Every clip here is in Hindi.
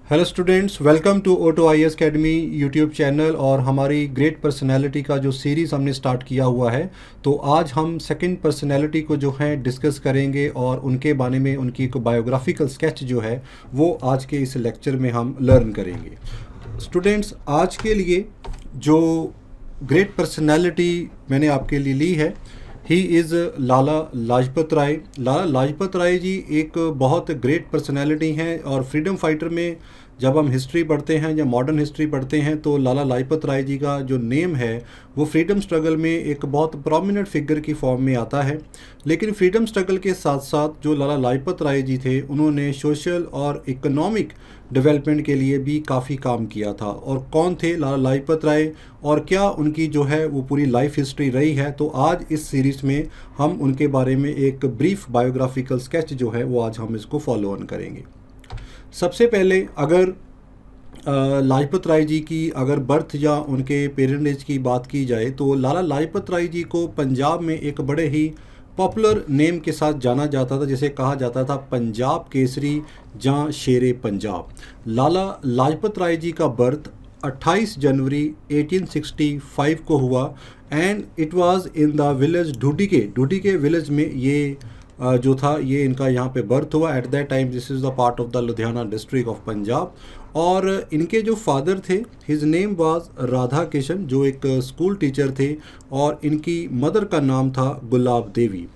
Hello students, welcome to auto I S academy YouTube channel और हमारी ग्रेट पर्सनालिटी का जो सीरीज़ हमने स्टार्ट किया हुआ है। तो आज हम सेकंड पर्सनालिटी को जो है डिस्कस करेंगे और उनके बारे में उनकी एक बायोग्राफिकल स्केच जो है वो आज के इस लेक्चर में हम लर्न करेंगे। स्टूडेंट्स, आज के लिए जो ग्रेट पर्सनालिटी मैंने आपके लिए ली है, ही इज़ लाला लाजपत राय। लाला लाजपत राय जी एक बहुत ग्रेट पर्सनैलिटी हैं और फ्रीडम फाइटर में जब हम हिस्ट्री पढ़ते हैं या मॉडर्न हिस्ट्री पढ़ते हैं तो लाला लाजपत राय जी का जो नेम है वो फ्रीडम स्ट्रगल में एक बहुत प्रोमिनेंट फिगर की फॉर्म में आता है। लेकिन फ्रीडम स्ट्रगल के साथ साथ जो लाला लाजपत राय जी थे उन्होंने सोशल और इकोनॉमिक डेवलपमेंट के लिए भी काफ़ी काम किया था। और कौन थे लाला लाजपत राय और क्या उनकी जो है वो पूरी लाइफ हिस्ट्री रही है, तो आज इस सीरीज़ में हम उनके बारे में एक ब्रीफ बायोग्राफिकल स्केच जो है वो आज हम इसको फॉलो ऑन करेंगे। सबसे पहले अगर लाजपत राय जी की अगर बर्थ या उनके पेरेंटेज की बात की जाए तो लाला लाजपत राय जी को पंजाब में एक बड़े ही पॉपुलर नेम के साथ जाना जाता था, जिसे कहा जाता था पंजाब केसरी या शेरे पंजाब। लाला लाजपत राय जी का बर्थ 28 जनवरी 1865 को हुआ and it was in the village Dhudike village में ये जो था ये इनका यहाँ पे बर्थ हुआ। At that time this is the part of the Ludhiana district of Punjab. और इनके जो फादर थे his name was Radha Kishan, जो एक स्कूल टीचर थे, और इनकी मदर का नाम था गुलाब देवी।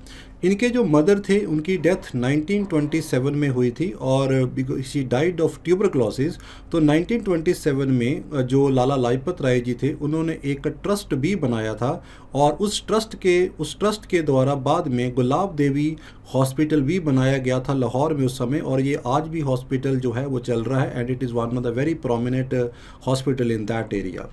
इनके जो मदर थे उनकी डेथ 1927 में हुई थी और शी डाइड ऑफ ट्यूबरक्लोसिस। तो 1927 में जो लाला लाजपत राय जी थे उन्होंने एक ट्रस्ट भी बनाया था और उस ट्रस्ट के द्वारा बाद में गुलाब देवी हॉस्पिटल भी बनाया गया था लाहौर में उस समय, और ये आज भी हॉस्पिटल जो है वो चल रहा है and it is one of the very prominent hospital in that area.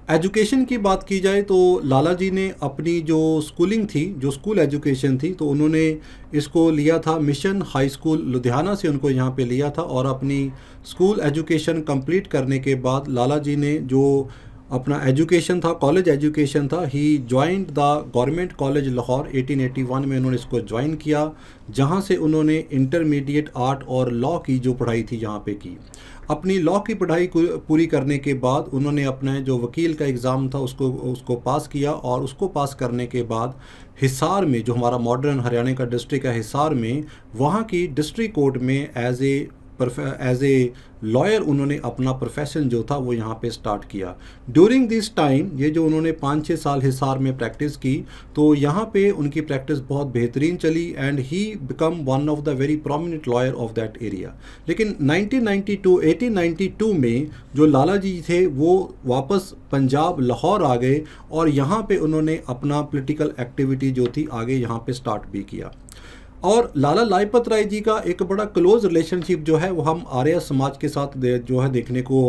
Education की बात की जाए तो लाला जी ने अपनी जो स्कूलिंग थी, जो स्कूल एजुकेशन थी, तो उन्होंने इसको लिया था मिशन हाई स्कूल लुधियाना से उनको यहाँ पे लिया था। और अपनी स्कूल एजुकेशन कंप्लीट करने के बाद लाला जी ने जो अपना एजुकेशन था, कॉलेज एजुकेशन था, he joined the government college Lahore 1881 में उन्होंने इसको ज्वाइन किया, जहाँ से उन्होंने इंटरमीडिएट आर्ट और लॉ की जो पढ़ाई थी यहाँ पे की। अपनी लॉ की पढ़ाई को पूरी करने के बाद उन्होंने अपना जो वकील का एग्ज़ाम था उसको पास किया, और उसको पास करने के बाद हिसार में, जो हमारा मॉडर्न हरियाणा का डिस्ट्रिक्ट है हिसार में, वहाँ की डिस्ट्रिक्ट कोर्ट में एज ए लॉयर उन्होंने अपना प्रोफेशन जो था वो यहाँ पे स्टार्ट किया। ड्यूरिंग दिस टाइम ये जो उन्होंने 5-6 साल हिसार में प्रैक्टिस की तो यहाँ पे उनकी प्रैक्टिस बहुत बेहतरीन चली and he become one of the very prominent lawyer of that area. लेकिन 1892 में जो लाला जी थे वो वापस पंजाब लाहौर आ गए और यहाँ पे उन्होंने अपना पॉलिटिकल एक्टिविटी जो थी आगे यहाँ पे स्टार्ट भी किया। और लाला लाजपत राय जी का एक बड़ा क्लोज रिलेशनशिप जो है वो हम आर्य समाज के साथ जो है देखने को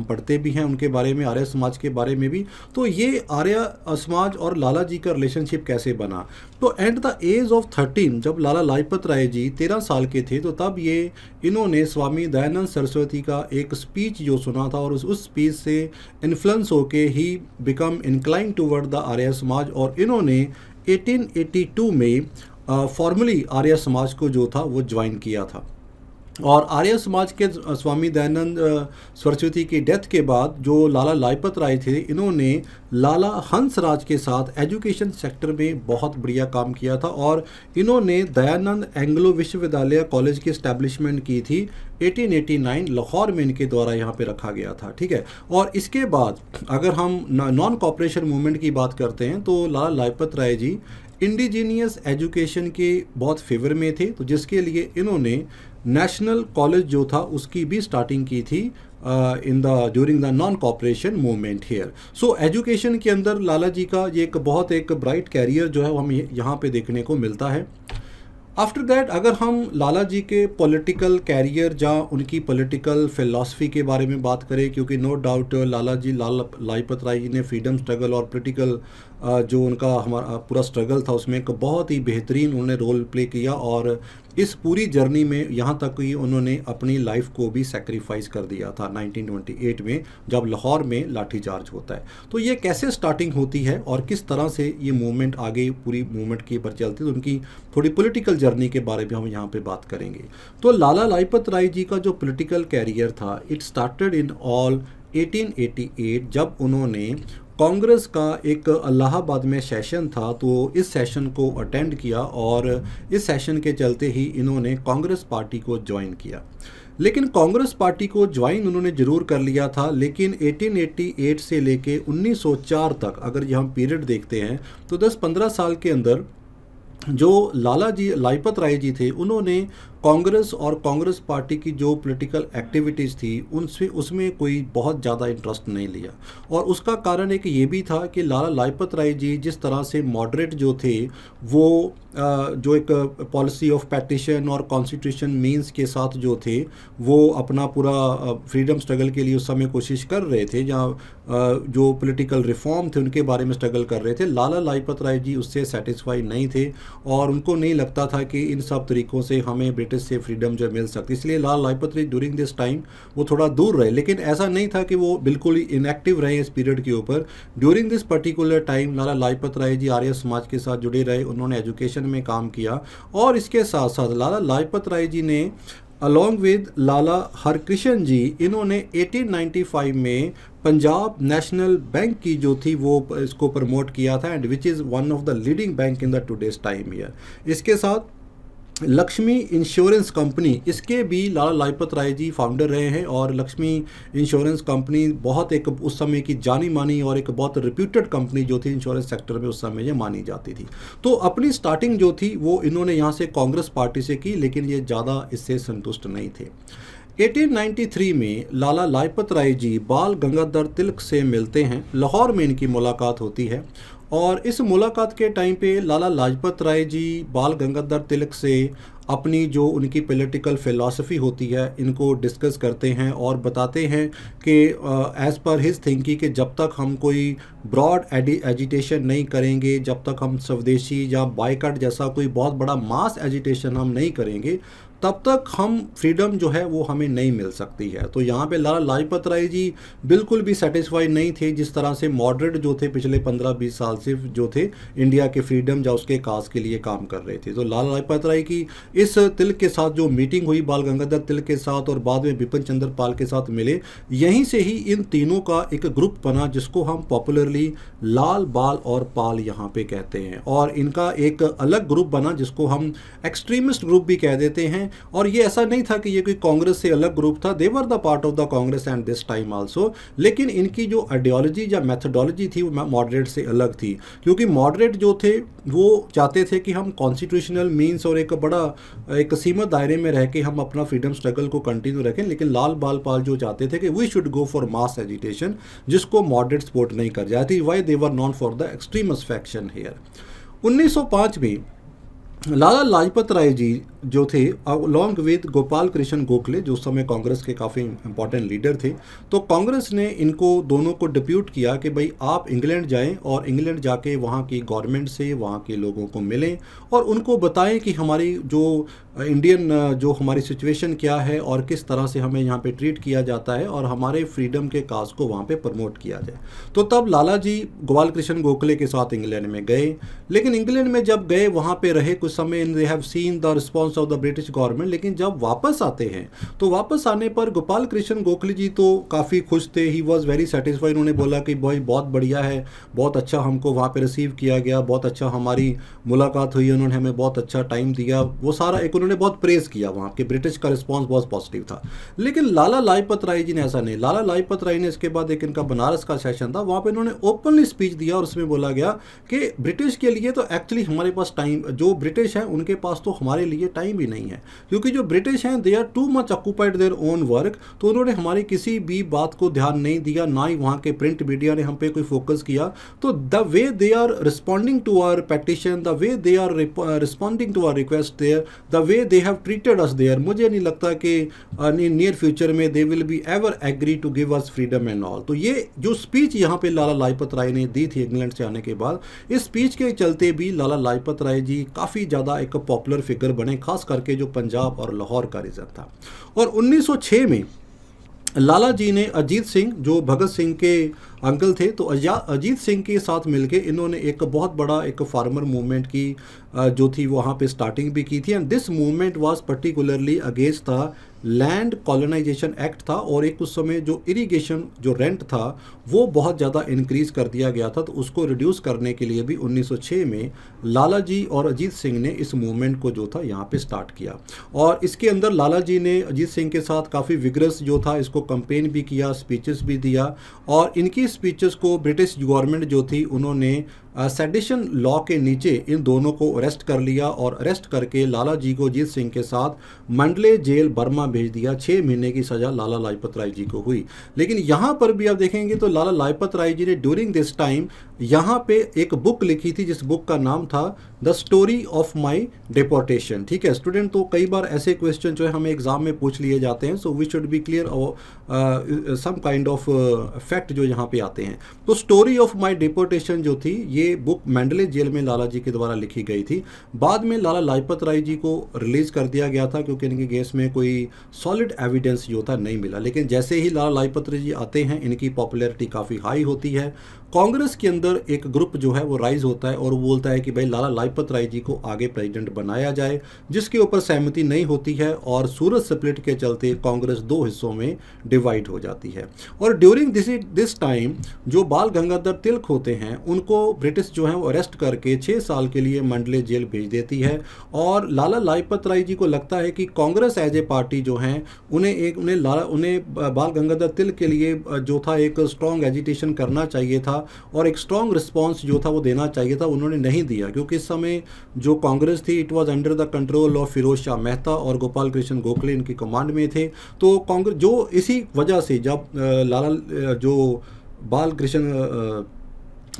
पढ़ते भी हैं उनके बारे में, आर्य समाज के बारे में भी। तो ये आर्य समाज और लाला जी का रिलेशनशिप कैसे बना, तो एट द एज ऑफ 13 जब लाला लाजपत राय जी 13 साल के थे तो तब ये इन्होंने स्वामी दयानंद सरस्वती का एक स्पीच जो सुना था और उस स्पीच से इन्फ्लुएंस होके he become incline toward the Arya Samaj, और इन्होंने 1882 में फॉर्मली आर्य समाज को जो था वो ज्वाइन किया था। और आर्य समाज के स्वामी दयानंद सरस्वती की डेथ के बाद जो लाला लाजपत राय थे इन्होंने लाला हंसराज के साथ एजुकेशन सेक्टर में बहुत बढ़िया काम किया था और इन्होंने दयानंद एंग्लो विश्वविद्यालय कॉलेज की इस्टेब्लिशमेंट की थी 1889 लाहौर में, इनके द्वारा यहाँ पे रखा गया था। ठीक है, और इसके बाद अगर हम नॉन कॉपरेशन मूवमेंट की बात करते हैं तो लाला लाजपत राय जी इंडिजीनियस एजुकेशन के बहुत फेवर में थे, तो जिसके लिए इन्होंने नेशनल कॉलेज जो था उसकी भी स्टार्टिंग की थी during the non cooperation movement here. So education के अंदर लाला जी का ये एक ब्राइट कैरियर जो है वो हमें यहाँ पे देखने को मिलता है। आफ्टर दैट अगर हम लाला जी के पॉलिटिकल कैरियर या उनकी पॉलिटिकल फिलॉसफी के बारे में बात करें, क्योंकि नो डाउट लाला लाजपत राय जी ने फ्रीडम स्ट्रगल और पॉलिटिकल जो उनका हमारा पूरा स्ट्रगल था उसमें एक बहुत ही बेहतरीन उन्होंने रोल प्ले किया और इस पूरी जर्नी में यहाँ तक कि उन्होंने अपनी लाइफ को भी सेक्रीफाइस कर दिया था 1928 में, जब लाहौर में लाठीचार्ज होता है। तो ये कैसे स्टार्टिंग होती है और किस तरह से ये मूवमेंट आगे पूरी मूवमेंट के ऊपर चलती है, तो उनकी थोड़ी पॉलिटिकल जर्नी के बारे में हम यहाँ पे बात करेंगे। तो लाला लाजपत राय जी का जो पॉलिटिकल कैरियर था, इट स्टार्टेड इन ऑल 1888, जब उन्होंने कांग्रेस का एक इलाहाबाद में सेशन था, तो इस सेशन को अटेंड किया और इस सेशन के चलते ही इन्होंने कांग्रेस पार्टी को ज्वाइन किया। लेकिन कांग्रेस पार्टी को ज्वाइन उन्होंने ज़रूर कर लिया था, लेकिन 1888 से लेके 1904 तक अगर ये हम पीरियड देखते हैं तो 10-15 साल के अंदर जो लाला जी लाजपत राय जी थे, उन्होंने कांग्रेस और कांग्रेस पार्टी की जो पॉलिटिकल एक्टिविटीज़ थी उसमें कोई बहुत ज़्यादा इंटरेस्ट नहीं लिया। और उसका कारण एक ये भी था कि लाला लाजपत राय जी जिस तरह से मॉडरेट जो थे, वो जो एक पॉलिसी ऑफ पैटिशन और कॉन्स्टिट्यूशन मीन्स के साथ जो थे, वो अपना पूरा फ्रीडम स्ट्रगल के लिए उस समय कोशिश कर रहे थे, जहाँ जो पॉलिटिकल रिफॉर्म थे उनके बारे में स्ट्रगल कर रहे थे। लाला लाजपत राय जी उससे सेटिस्फाई नहीं थे और उनको नहीं लगता था कि इन सब तरीक़ों से हमें ब्रिटिश से फ्रीडम जो मिल सकती, इसलिए लाला लाजपत राय ड्यूरिंग दिस टाइम वो थोड़ा दूर रहे। लेकिन ऐसा नहीं था कि वो बिल्कुल ही इनएक्टिव रहे इस पीरियड के ऊपर। ड्यूरिंग दिस पर्टिकुलर टाइम लाला लाजपत राय जी आर्य समाज के साथ जुड़े रहे, उन्होंने एजुकेशन में काम किया और इसके साथ साथ लाला लाजपत राय जी ने अलॉन्ग विद लाला हरकृष्ण जी, इन्होंने 1895 में पंजाब नेशनल बैंक की जो थी वो इसको प्रमोट किया था, and which is one of the leading bank in the today's time year. इसके साथ लक्ष्मी इंश्योरेंस कंपनी, इसके भी लाला लाजपत राय जी फाउंडर रहे हैं और लक्ष्मी इंश्योरेंस कंपनी बहुत एक उस समय की जानी मानी और एक बहुत रिप्यूटेड कंपनी जो थी इंश्योरेंस सेक्टर में उस समय ये मानी जाती थी। तो अपनी स्टार्टिंग जो थी वो इन्होंने यहाँ से कांग्रेस पार्टी से की, लेकिन ये ज़्यादा इससे संतुष्ट नहीं थे। 1893 में लाला लाजपत राय जी बाल गंगाधर तिलक से मिलते हैं, लाहौर में इनकी मुलाकात होती है और इस मुलाकात के टाइम पे लाला लाजपत राय जी बाल गंगाधर तिलक से अपनी जो उनकी पॉलिटिकल फ़िलासफ़ी होती है इनको डिस्कस करते हैं और बताते हैं कि एज़ पर हिज थिंकिंग कि जब तक हम कोई ब्रॉड एजिटेशन नहीं करेंगे, जब तक हम स्वदेशी या बायकॉट जैसा कोई बहुत बड़ा मास एजिटेशन हम नहीं करेंगे, तब तक हम फ्रीडम जो है वो हमें नहीं मिल सकती है। तो यहाँ पे लाला लाजपत राय जी बिल्कुल भी सेटिस्फाई नहीं थे जिस तरह से मॉडरेट जो थे पिछले 15-20 साल से जो थे इंडिया के फ्रीडम या उसके काज के लिए काम कर रहे थे। तो लाला लाजपत राय की इस तिलक के साथ जो मीटिंग हुई बाल गंगाधर तिलक के साथ और बाद में बिपिन चंद्र पाल के साथ मिले, यहीं से ही इन तीनों का एक ग्रुप बना जिसको हम पॉपुलरली लाल बाल और पाल यहाँ पे कहते हैं। और इनका एक अलग ग्रुप बना जिसको हम एक्सट्रीमिस्ट ग्रुप भी कह देते हैं। और ये ऐसा नहीं था कि ये कोई कांग्रेस से अलग ग्रुप था, they were the part of the Congress and this time also, लेकिन इनकी जो आइडियोलॉजी या मेथोडोलॉजी थी वो मॉडरेट से अलग थी, क्योंकि मॉडरेट जो थे वो चाहते थे कि हम कॉन्स्टिट्यूशनल मीन्स और एक बड़ा एक सीमित दायरे में रह के हम अपना फ्रीडम स्ट्रगल को कंटिन्यू रखें। लेकिन लाल बाल पाल जो चाहते थे कि we should go for mass agitation, जिसको मॉडरेट सपोर्ट नहीं कर जाती। Why they were non for the extremist faction here. 1905 में लाला लाजपत राय जी जो थे अलॉन्ग विद गोपाल कृष्ण गोखले, जो उस समय कांग्रेस के काफ़ी इंपॉर्टेंट लीडर थे, तो कांग्रेस ने इनको दोनों को डिप्यूट किया कि भाई आप इंग्लैंड जाएं और इंग्लैंड जाके वहाँ की गवर्नमेंट से वहाँ के लोगों को मिलें और उनको बताएं कि हमारी जो इंडियन जो हमारी सिचुएशन क्या है और किस तरह से हमें यहाँ पे ट्रीट किया जाता है और हमारे फ्रीडम के काज को वहाँ पे प्रमोट किया जाए। तो तब लाला जी गोपाल कृष्ण गोखले के साथ इंग्लैंड में गए, लेकिन इंग्लैंड में जब गए वहाँ पे रहे कुछ समय, they have seen the response of the British government. लेकिन जब वापस आते हैं तो वापस आने पर गोपाल कृष्ण गोखले जी तो काफ़ी खुश थे, ही वॉज वेरी सेटिस्फाइड। उन्होंने बोला कि भाई बहुत बढ़िया है, बहुत अच्छा हमको वहाँ पे रिसीव किया गया, बहुत अच्छा हमारी मुलाकात हुई, उन्होंने हमें बहुत अच्छा टाइम दिया, वो सारा एक उन्होंने बहुत प्रेज़ किया वहाँ के ब्रिटिश का रिस्पॉन्स बहुत पॉजिटिव था। लेकिन लाला लाजपत राय जी ने ऐसा नहीं। लाला लाजपत राय ने इसके बाद एक इनका बनारस का सेशन था, वहाँ पे इन्होंने ओपनली स्पीच दिया और उसमें बोला गया कि ब्रिटिश के लिए तो एक्चुअली हमारे पास टाइम, जो ब्रिटिश है उनके पास तो हमारे लिए टाइम भी नहीं है, क्योंकि जो ब्रिटिश हैं they are too much occupied their own work. तो उन्होंने हमारी किसी भी बात को ध्यान नहीं दिया, ना ही वहाँ के प्रिंट मीडिया ने हम पे कोई फोकस किया। तो the way they are responding to our petition, the way they are responding to our request there, the way way they have treated us there, मुझे नहीं लगता कि नियर फ्यूचर में they will be ever agree to give us freedom and all. तो ये जो स्पीच यहाँ पे लाला लाजपत राय ने दी थी इंग्लैंड से आने के बाद, इस स्पीच के चलते भी लाला लाजपत राय जी काफ़ी ज़्यादा एक पॉपुलर फिगर बने, खास करके जो पंजाब और लाहौर का रीजन था। और 1906 में लाला जी ने अजीत सिंह, जो भगत सिंह के अंकल थे, तो अजीत सिंह के साथ मिलके इन्होंने एक बहुत बड़ा एक फार्मर मूवमेंट की जो थी वहाँ पे स्टार्टिंग भी की थी। And this movement was particularly against था लैंड कॉलोनाइजेशन एक्ट था, और एक उस समय जो इरिगेशन जो रेंट था वो बहुत ज़्यादा इंक्रीज़ कर दिया गया था, तो उसको रिड्यूस करने के लिए भी 1906 में लाला जी और अजीत सिंह ने इस मूवमेंट को जो था यहाँ पे स्टार्ट किया। और इसके अंदर लाला जी ने अजीत सिंह के साथ काफ़ी विग्रस जो था इसको कंपेन भी किया, स्पीचेस भी दिया, और इनकी स्पीचेस को ब्रिटिश गवर्नमेंट जो थी उन्होंने सेडिशन लॉ के नीचे इन दोनों को अरेस्ट कर लिया, और अरेस्ट करके लाला जी को अजीत सिंह के साथ मंडले जेल बर्मा भेज दिया। 6 महीने की सज़ा लाला लाजपत राय जी को हुई। लेकिन यहाँ पर भी आप देखेंगे तो लाला लाजपत राय जी ने ड्यूरिंग दिस टाइम यहाँ पे एक बुक लिखी थी, जिस बुक का नाम था the story of my deportation. ठीक है स्टूडेंट, तो कई बार ऐसे क्वेश्चन जो है हमें एग्जाम में पूछ लिए जाते हैं, so we should be clear some kind of fact जो यहाँ पे आते हैं। तो स्टोरी ऑफ माई डिपोर्टेशन जो थी ये बुक मंडले जेल में लाला जी के द्वारा लिखी गई थी। बाद में लाला लाजपत राय जी को रिलीज कर दिया गया था, क्योंकि इनके केस में कोई सॉलिड एविडेंस जो था नहीं मिला। लेकिन जैसे ही लाला लाजपत राय जी आते हैं इनकी पॉपुलैरिटी काफ़ी हाई होती है। कांग्रेस के अंदर एक ग्रुप जो है वो राइज होता है और वो बोलता है कि भाई लाला लाजपत राय जी को आगे प्रेसिडेंट बनाया जाए, जिसके ऊपर सहमति नहीं होती है, और सूरत स्प्लिट के चलते कांग्रेस 2 हिस्सों में डिवाइड हो जाती है। और ड्यूरिंग दिस टाइम जो बाल गंगाधर तिलक होते हैं उनको ब्रिटिश जो है वो अरेस्ट करके 6 साल के लिए मंडले जेल भेज देती है। और लाला लाजपत राय जी को लगता है कि कांग्रेस एज ए पार्टी जो है उन्हें बाल गंगाधर तिलक के लिए जो था एक स्ट्रॉन्ग एजिटेशन करना चाहिए था, और एक स्ट्रॉन्ग रिस्पांस जो था वो देना चाहिए था, उन्होंने नहीं दिया, क्योंकि इस समय जो कांग्रेस थी it was under the control of Feroz Shah Mehta और गोपाल कृष्ण गोखले इनकी कमांड में थे। तो कांग्रेस जो इसी वजह से जब जो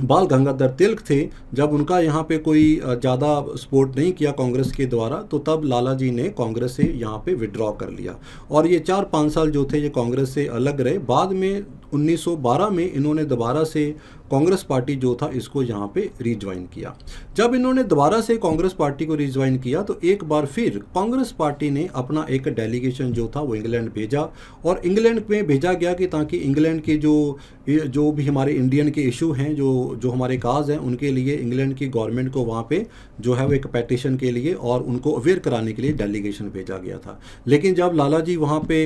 बाल गंगाधर तिलक थे, जब उनका यहाँ पे कोई ज़्यादा सपोर्ट नहीं किया कांग्रेस के द्वारा, तो तब लाला जी ने कांग्रेस से यहाँ पे विड्रॉ कर लिया, और ये 4-5 साल जो थे ये कांग्रेस से अलग रहे। बाद में 1912 में इन्होंने दोबारा से कांग्रेस पार्टी जो था इसको यहाँ पे रिज्वाइन किया। जब इन्होंने दोबारा से कांग्रेस पार्टी को रिज्वाइन किया तो एक बार फिर कांग्रेस पार्टी ने अपना एक डेलीगेशन जो था वो इंग्लैंड भेजा, और इंग्लैंड में भेजा गया कि ताकि इंग्लैंड के जो भी हमारे इंडियन के इशू हैं, जो हमारे काज हैं, उनके लिए इंग्लैंड की गवर्नमेंट को वहाँ पे जो है वो एक पेटिशन के लिए और उनको अवेयर कराने के लिए डेलीगेशन भेजा गया था। लेकिन जब लाला जी वहाँ पे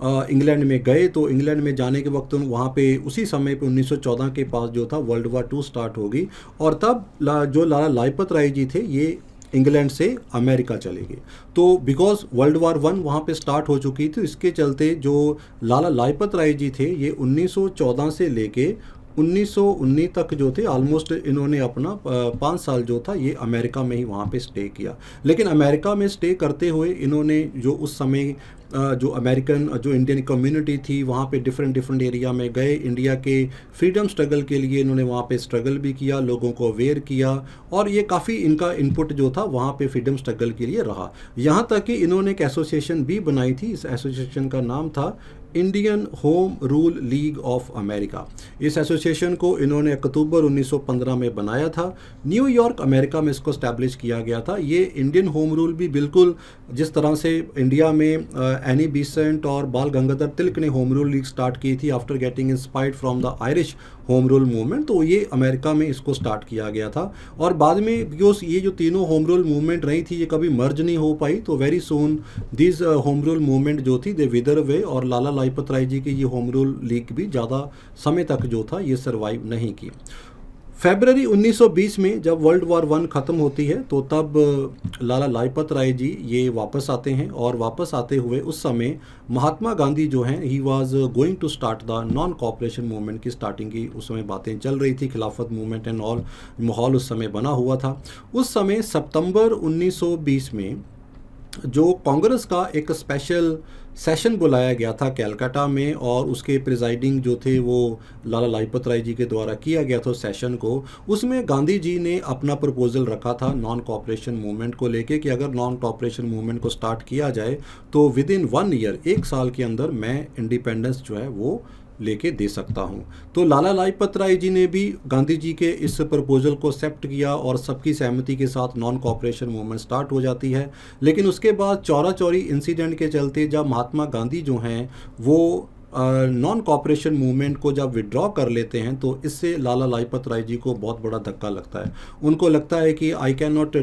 इंग्लैंड में गए तो इंग्लैंड में जाने के वक्त वहाँ पे उसी समय पे 1914 के पास जो था वर्ल्ड वार 2 स्टार्ट होगी, और तब जो लाला लाजपत राय जी थे ये इंग्लैंड से अमेरिका चले गए। तो बिकॉज वर्ल्ड वार 1 वहाँ पे स्टार्ट हो चुकी थी, इसके चलते जो लाला लाजपत राय जी थे ये 1914 से लेके 1919 तक जो थे ऑलमोस्ट इन्होंने अपना 5 साल जो था ये अमेरिका में ही वहाँ पे स्टे किया। लेकिन अमेरिका में स्टे करते हुए इन्होंने जो उस समय जो अमेरिकन जो इंडियन कम्युनिटी थी वहाँ पे डिफरेंट एरिया में गए, इंडिया के फ्रीडम स्ट्रगल के लिए इन्होंने वहाँ पे स्ट्रगल भी किया, लोगों को अवेयर किया, और ये काफ़ी इनका इनपुट जो था वहाँ पे फ्रीडम स्ट्रगल के लिए रहा। यहाँ तक कि इन्होंने एक एसोसिएशन भी बनाई थी, इस एसोसिएशन का नाम था Indian home rule league of America. इस एसोसिएशन को इन्होंने अक्टूबर 1915 में बनाया था, न्यूयॉर्क अमेरिका में इसको स्टैब्लिश किया गया था। ये इंडियन होम रूल भी बिल्कुल जिस तरह से इंडिया में एनी बेसेंट और बाल गंगाधर तिलक ने होम रूल लीग स्टार्ट की थी after getting inspired from the Irish home rule movement, तो ये अमेरिका में इसको स्टार्ट किया गया था। और बाद में बिकॉज ये जो तीनों होम रूल मूवमेंट रही थी ये कभी मर्ज नहीं हो पाई, तो very soon this home rule movement जो थी दे विदर वे, और लाला लाजपत राय जी की ये होम रूल लीग भी ज़्यादा समय तक जो था ये सर्वाइव नहीं की। फरवरी 1920 में जब वर्ल्ड वार 1 ख़त्म होती है तो तब लाला लाजपत राय जी ये वापस आते हैं, और वापस आते हुए उस समय महात्मा गांधी जो हैं he was going to start the non cooperation movement की स्टार्टिंग की उस समय बातें चल रही थी, खिलाफत मूवमेंट एंड ऑल माहौल उस समय बना हुआ था। उस समय सितंबर 1920 में जो कांग्रेस का एक स्पेशल सेशन बुलाया गया था कैलकाटा में, और उसके प्रिजाइडिंग जो थे वो लाला लाजपत राय जी के द्वारा किया गया था सेशन को। उसमें गांधी जी ने अपना प्रपोजल रखा था नॉन कॉपरेशन मूवमेंट को लेके कि अगर नॉन कॉपरेशन मूवमेंट को स्टार्ट किया जाए तो विद इन 1 ईयर, 1 साल के अंदर मैं इंडिपेंडेंस जो है वो लेके दे सकता हूँ। तो लाला लाजपत राय जी ने भी गांधी जी के इस प्रपोजल को एक्सेप्ट किया और सबकी सहमति के साथ नॉन कॉपरेशन मूवमेंट स्टार्ट हो जाती है। लेकिन उसके बाद चौरा चौरी इंसिडेंट के चलते जब महात्मा गांधी जो हैं वो नॉन कॉपरेशन मूवमेंट को जब विड्रॉ कर लेते हैं, तो इससे लाला लाजपत राय जी को बहुत बड़ा धक्का लगता है। उनको लगता है कि we can not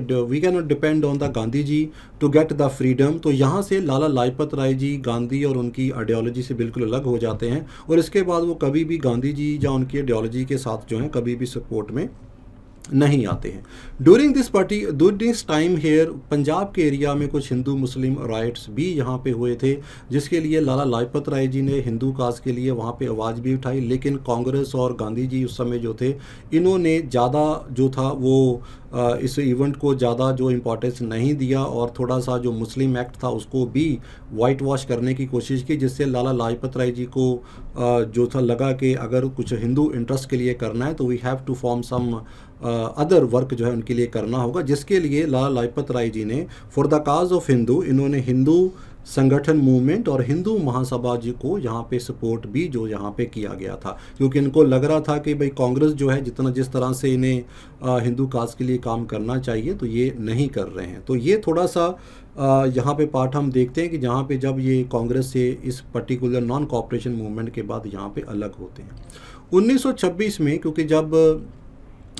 depend on the Gandhi ji to get the freedom. तो यहाँ से लाला लाजपत राय जी गांधी और उनकी आइडियोलॉजी से बिल्कुल अलग हो जाते हैं, और इसके बाद वो कभी भी गांधी जी या उनकी आइडियोलॉजी के साथ जो है कभी भी सपोर्ट में नहीं आते हैं। During this time here, Punjab के एरिया में कुछ हिंदू मुस्लिम राइट्स भी यहाँ पे हुए थे, जिसके लिए लाला लाजपत राय जी ने हिंदू कास्ट के लिए वहाँ पे आवाज़ भी उठाई। लेकिन कांग्रेस और गांधी जी उस समय जो थे, इन्होंने ज़्यादा जो था वो इस इवेंट को ज़्यादा जो इम्पोर्टेंस नहीं दिया, और थोड़ा सा जो मुस्लिम एक्ट था उसको भी वाइट वॉश करने की कोशिश की, जिससे लाला लाजपत राय जी को जो था लगा कि अगर कुछ हिंदू इंटरेस्ट के लिए करना है तो we have to form some other work जो है उनके लिए करना होगा, जिसके लिए लाला लाजपत राय जी ने for the cause of Hindu, इन्होंने हिंदू संगठन मूवमेंट और हिंदू महासभा जी को यहाँ पे सपोर्ट भी जो यहाँ पे किया गया था, क्योंकि इनको लग रहा था कि भाई कांग्रेस जो है जिस तरह से इन्हें हिंदू कास्ट के लिए काम करना चाहिए तो ये नहीं कर रहे हैं। तो ये थोड़ा सा यहाँ पे पार्ट हम देखते हैं कि जहाँ पे जब ये कांग्रेस से इस पर्टिकुलर नॉन कॉपरेशन मूवमेंट के बाद यहाँ पे अलग होते हैं। 1926 में, क्योंकि जब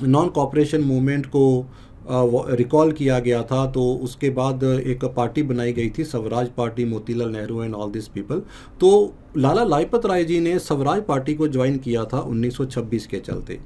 नॉन कॉपरेशन मूवमेंट को रिकॉल किया गया था, तो उसके बाद एक पार्टी बनाई गई थी Swaraj party, Motilal Nehru and all this people. तो लाला लाजपत राय जी ने स्वराज पार्टी को ज्वाइन किया था 1926 के चलते।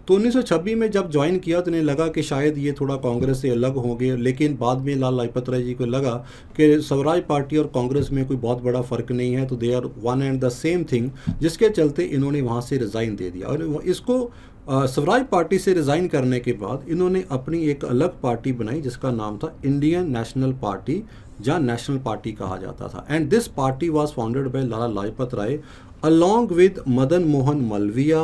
तो 1926 में जब ज्वाइन किया तो इन्हें लगा कि शायद ये थोड़ा कांग्रेस से अलग होंगे, लेकिन बाद में लाला लाजपत राय जी को लगा कि स्वराज पार्टी और कांग्रेस में कोई बहुत बड़ा फ़र्क नहीं है, तो they are one and the same thing, जिसके चलते इन्होंने वहाँ से रिज़ाइन दे दिया। और इसको स्वराज पार्टी से रिज़ाइन करने के बाद इन्होंने अपनी एक अलग पार्टी बनाई जिसका नाम था इंडियन नेशनल पार्टी, जहाँ नेशनल पार्टी कहा जाता था। And this party was founded by Lala Lajpat Rai along with Madan Mohan Malaviya,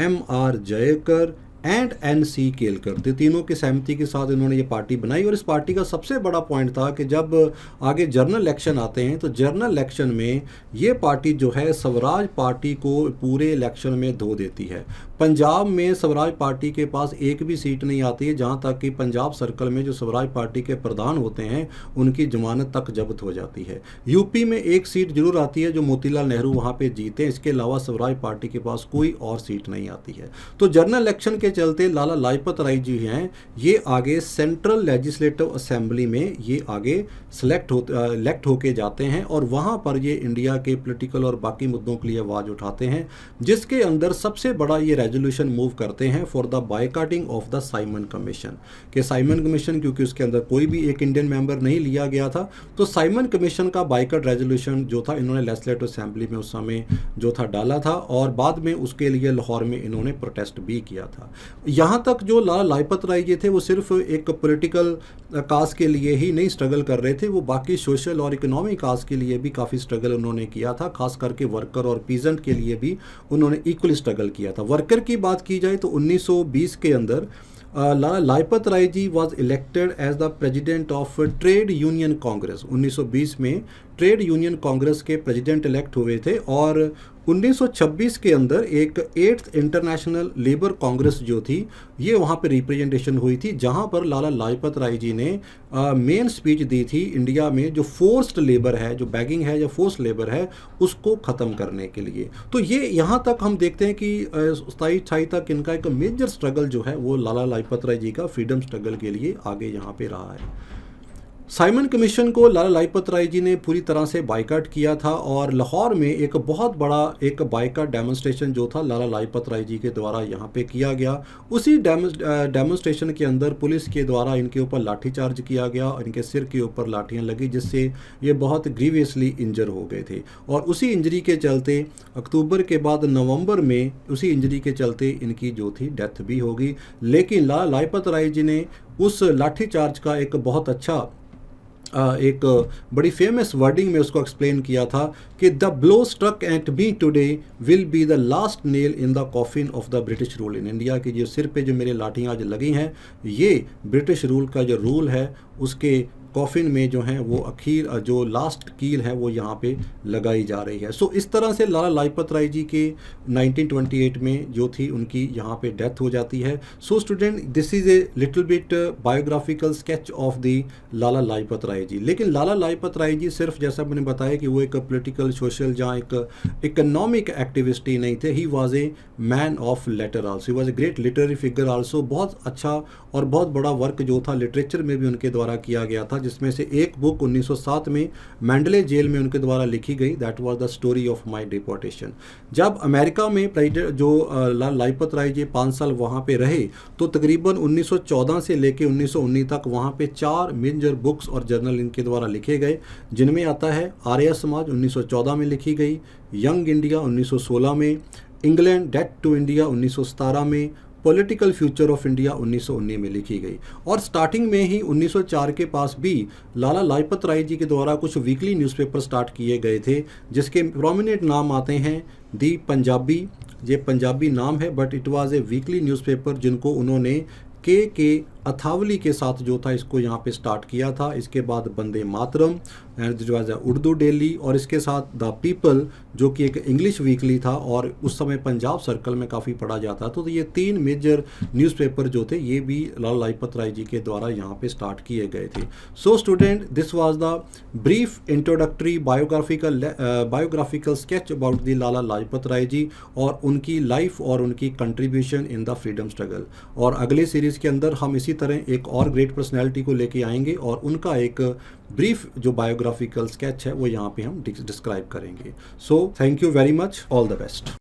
M.R. Jayakar and N.C. Kelkar. तो तीनों की सहमति के साथ इन्होंने ये पार्टी बनाई। और इस पार्टी का सबसे बड़ा पॉइंट था कि जब आगे जनरल इलेक्शन आते हैं तो जनरल इलेक्शन में ये पार्टी जो है स्वराज पार्टी को पूरे इलेक्शन में धो देती है। पंजाब में स्वराज पार्टी के पास एक भी सीट नहीं आती है, जहाँ तक कि पंजाब सर्कल में जो स्वराज पार्टी के प्रधान होते हैं उनकी जमानत तक जब्त हो जाती है। यूपी में एक सीट जरूर आती है जो मोतीलाल नेहरू वहाँ पे जीते हैं, इसके अलावा स्वराज पार्टी के पास कोई और सीट नहीं आती है। तो जनरल इलेक्शन के चलते लाला लाजपत राय जी हैं ये आगे सेंट्रल लेजिस्लेटिव असेंबली में ये आगे इलेक्ट होके जाते हैं, और वहाँ पर ये इंडिया के पॉलिटिकल और बाकी मुद्दों के लिए आवाज़ उठाते हैं, जिसके अंदर सबसे बड़ा ये रेजोल्यूशन मूव करते हैं for the boycotting of the Simon commission. कि साइमन कमीशन, क्योंकि उसके अंदर कोई भी एक इंडियन मेंबर नहीं लिया गया था, तो साइमन कमीशन का बायकॉट रेजोल्यूशन जो था इन्होंने लेजिस्लेटिव असेंबली में उस समय जो था डाला था, और बाद में उसके लिए लाहौर में इन्होंने प्रोटेस्ट भी किया था। यहाँ तक जो लाला लाजपत राय जी थे वो सिर्फ एक पॉलिटिकल कास्ट के लिए ही नहीं स्ट्रगल कर रहे थे, वो बाकी सोशल और इकोनॉमिक कास्ट के लिए भी काफ़ी स्ट्रगल उन्होंने किया था। खास करके वर्कर और पीजेंट के लिए भी उन्होंने इक्वली स्ट्रगल किया था। वर्कर की बात की जाए तो 1920 के अंदर Lala Lajpat Rai ji was elected as the president of trade union Congress. 1920 में ट्रेड यूनियन कांग्रेस के प्रेसिडेंट इलेक्ट हुए थे, और 1926 के अंदर एक 8th इंटरनेशनल लेबर कांग्रेस जो थी ये वहाँ पे रिप्रेजेंटेशन हुई थी, जहाँ पर लाला लाजपत राय जी ने मेन स्पीच दी थी इंडिया में जो फोर्स्ड लेबर है, जो बैगिंग है या फोर्स्ड लेबर है, उसको ख़त्म करने के लिए। तो ये यहाँ तक हम देखते हैं कि 27 तक इनका एक मेजर स्ट्रगल जो है वो लाला लाजपत राय जी का फ्रीडम स्ट्रगल के लिए आगे यहाँ पे रहा है। साइमन कमीशन को लाला लाजपत राय जी ने पूरी तरह से बायकॉट किया था, और लाहौर में एक बहुत बड़ा एक बायकॉट डेमोन्स्ट्रेशन जो था लाला लाजपत राय जी के द्वारा यहाँ पे किया गया। उसी डेमोन्स्ट्रेशन के अंदर पुलिस के द्वारा इनके ऊपर लाठीचार्ज किया गया और इनके सिर के ऊपर लाठियाँ लगी, जिससे ये बहुत ग्रीवियसली इंजर हो गए थे। और उसी इंजरी के चलते अक्टूबर के बाद नवंबर में उसी इंजरी के चलते इनकी जो थी डेथ भी होगी। लेकिन लाला लाजपत राय जी ने उस लाठीचार्ज का एक बहुत अच्छा एक बड़ी फेमस वर्डिंग में उसको एक्सप्लेन किया था कि the blow struck at me today will be the last nail in the coffin of the British rule in India, की जो सिर पे जो मेरे लाठियाँ आज लगी हैं, ये ब्रिटिश रूल का जो रूल है उसके कॉफिन में जो है वो अखीर जो लास्ट कील है वो यहाँ पे लगाई जा रही है। सो इस तरह से लाला लाजपत राय जी के 1928 में जो थी उनकी यहाँ पे डेथ हो जाती है। So student, this is a little bit biographical sketch of the Lala Lajpat Rai ji. लेकिन लाला लाजपत राय जी सिर्फ जैसा मैंने बताया कि वो एक पॉलिटिकल सोशल जहाँ एक इकोनॉमिक एक्टिविस्ट ही नहीं थे, he was a man of letter also, he was a great literary figure also. बहुत अच्छा और बहुत बड़ा वर्क जो था लिटरेचर में भी उनके द्वारा किया गया था, जिसमें से एक बुक 1907 में मैंडले जेल में उनके द्वारा लिखी गई, that was the story of my deportation. जब अमेरिका में प्रेसिडेंट जो लाजपत राय जी 5 साल वहाँ पे रहे, तो तकरीबन 1914 से लेके 1919 तक वहाँ पे 4 मेजर बुक्स और जर्नल इनके द्वारा लिखे गए, जिनमें आता है आर्य समाज 1914 में लिखी गई, यंग इंडिया 1916 में, इंग्लैंड डेट टू इंडिया 1917 में, पॉलिटिकल फ्यूचर ऑफ इंडिया 1919 में लिखी गई। और स्टार्टिंग में ही 1904 के पास भी लाला लाजपत राय जी के द्वारा कुछ वीकली न्यूज़पेपर स्टार्ट किए गए थे, जिसके प्रोमिनेंट नाम आते हैं दी पंजाबी। ये पंजाबी नाम है, but it was a weekly newspaper जिनको उन्होंने के अथावली के साथ जो था इसको यहाँ पे स्टार्ट किया था। इसके बाद वंदे मातरम एंड जो है उर्दू डेली, और इसके साथ द पीपल जो कि एक इंग्लिश वीकली था और उस समय पंजाब सर्कल में काफ़ी पढ़ा जाता था। तो ये 3 मेजर न्यूज़पेपर जो थे ये भी लाला लाजपत राय जी के द्वारा यहाँ पे स्टार्ट किए गए थे। So student, this was the brief introductory biographical sketch about the Lala Lajpat Rai ji और उनकी लाइफ और उनकी contribution in the freedom struggle. और अगले सीरीज़ के अंदर हम इसी तरह एक और ग्रेट पर्सनैलिटी को लेके आएंगे और उनका एक ब्रीफ जो बायोग्राफिकल स्केच है वो यहाँ पे हम डिस्क्राइब करेंगे। So thank you very much, all the best.